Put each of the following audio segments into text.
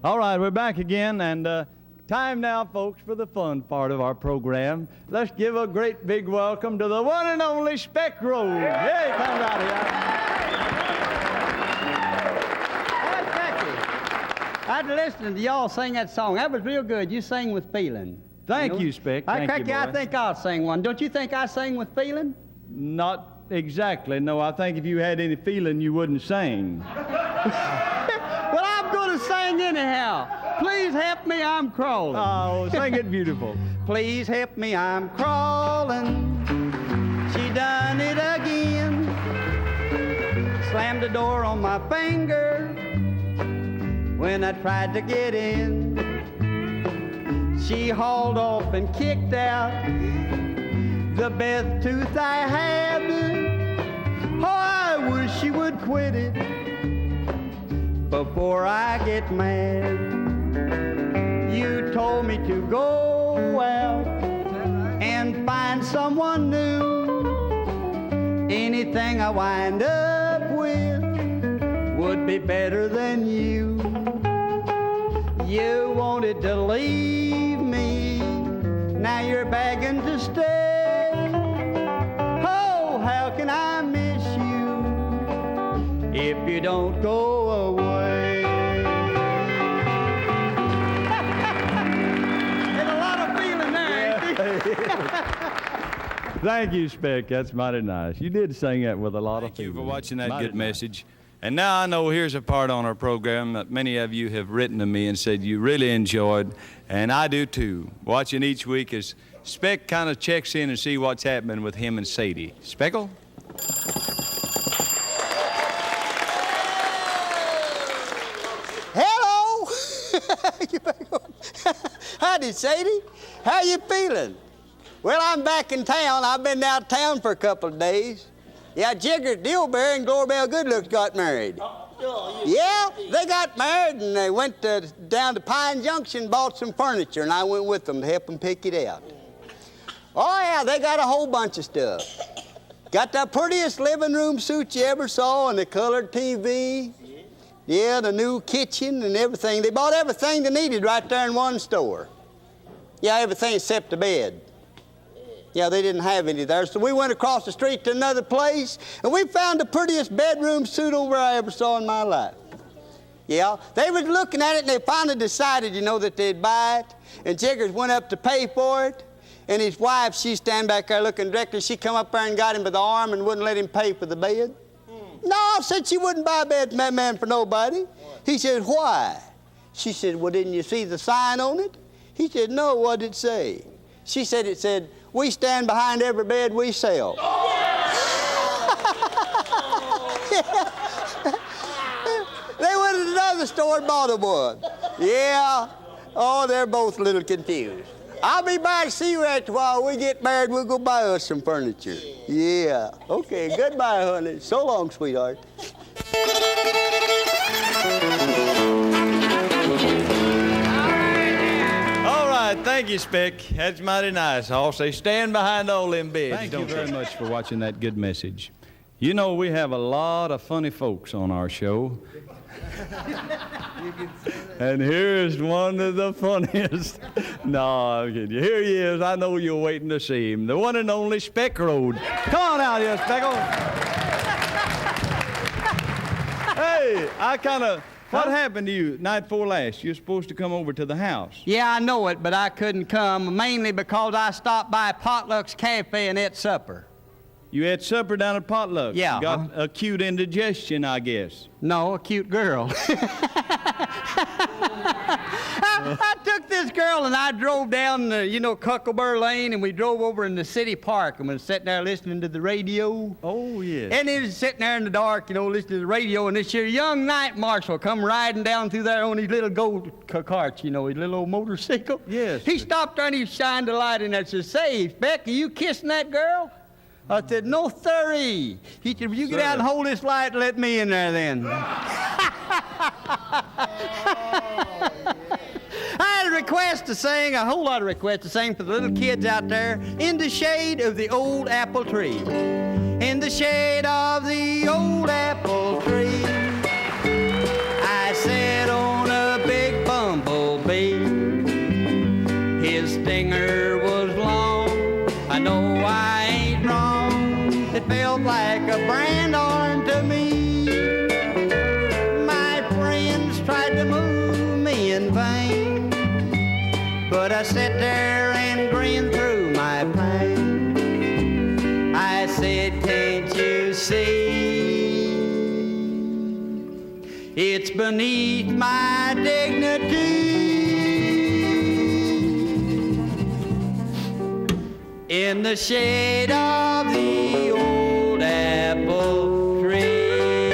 All right, we're back again, and time now, folks, for the fun part of our program. Let's give a great big welcome to the one and only Speck Rhodes. Hey, come out here. Hey, Specky, after listening to y'all sing that song, that was real good. You sing with feeling. Thank you, Speck. Thank you, boy. I think I'll sing one. Don't you think I sing with feeling? Not exactly. No, I think if you had any feeling, you wouldn't sing. Well, I'm going to sing anyhow. Please help me, I'm crawling. Oh, sing it beautiful. Please help me, I'm crawling. She done it again. Slammed the door on my finger when I tried to get in. She hauled off and kicked out the best tooth I had. Oh, I wish she would quit it before I get mad. You told me to go out and find someone new. Anything I wind up with would be better than you. You wanted to leave me, now you're begging to stay. Oh, how can I miss you if you don't go away? There's a lot of feeling there, ain't there? Thank you, Speck. That's mighty nice. You did sing that with a lot of feeling. Thank you for watching that Mighty good nice. message. And now I know here's a part on our program that many of you have written to me and said you really enjoyed, and I do too, watching each week as Speck kind of checks in and see what's happening with him and Sadie. Speckle? Hello! Howdy, Sadie. How you feeling? Well, I'm back in town. I've been out of town for a couple of days. Yeah, Jigger Dillbear and Glorbell Goodlooks got married. Yeah, they got married and they went down to Pine Junction, bought some furniture, and I went with them to help them pick it out. Oh, yeah, they got a whole bunch of stuff. Got the prettiest living room suite you ever saw and the colored TV. Yeah, the new kitchen and everything. They bought everything they needed right there in one store. Yeah, everything except the bed. Yeah, they didn't have any there, so we went across the street to another place, and we found the prettiest bedroom suite over I ever saw in my life. Yeah, they was looking at it, and they finally decided, you know, that they'd buy it, and Jiggers went up to pay for it, and his wife, she stand back there looking directly. She come up there and got him by the arm and wouldn't let him pay for the bed. No, said she wouldn't buy a bed from that man for nobody. He said, why? She said, well, didn't you see the sign on it? He said, no, what did it say? She said, it said, we stand behind every bed we sell. They went to another store and bought them one. Yeah. Oh, they're both a little confused. I'll be back to see you after a while. We get married, we'll go buy us some furniture. Yeah. Okay, goodbye, honey. So long, sweetheart. All right, thank you, Speck. That's mighty nice. I'll say stand behind all them beds. Thank you very much for watching that good message. You know, we have a lot of funny folks on our show. And here's one of the funniest. No, I'm kidding you. Here he is. I know you're waiting to see him. The one and only Speck Rhodes. Come on out here, Speckle. Hey, what happened to you night before last? You were supposed to come over to the house. Yeah, I know it, but I couldn't come, mainly because I stopped by Potluck's Cafe and ate supper. You had supper down at Potluck. Yeah. You got acute indigestion, I guess. No, a cute girl. I took this girl and I drove down, Cucklebur Lane, and we drove over in the city park, and we were sitting there listening to the radio. Oh, yeah. And he was sitting there in the dark, listening to the radio, and this here young night marshal come riding down through there on his little gold carts, his little old motorcycle. Yes. He stopped there and he shined the light in there and said, "Say, Speck, are you kissing that girl?" I said, "No, sirree." He said, "Will you get out and hold this light and let me in there then?" I had a request to sing, a whole lot of requests to sing for the little kids out there. In the shade of the old apple tree. In the shade of the old apple tree. I sat on a big bun I sat there and grinned through my pain. I said, can't you see? It's beneath my dignity in the shade of the old apple tree.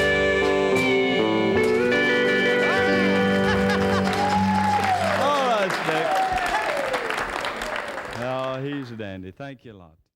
All right, Speck. Oh, he's a dandy. Thank you a lot.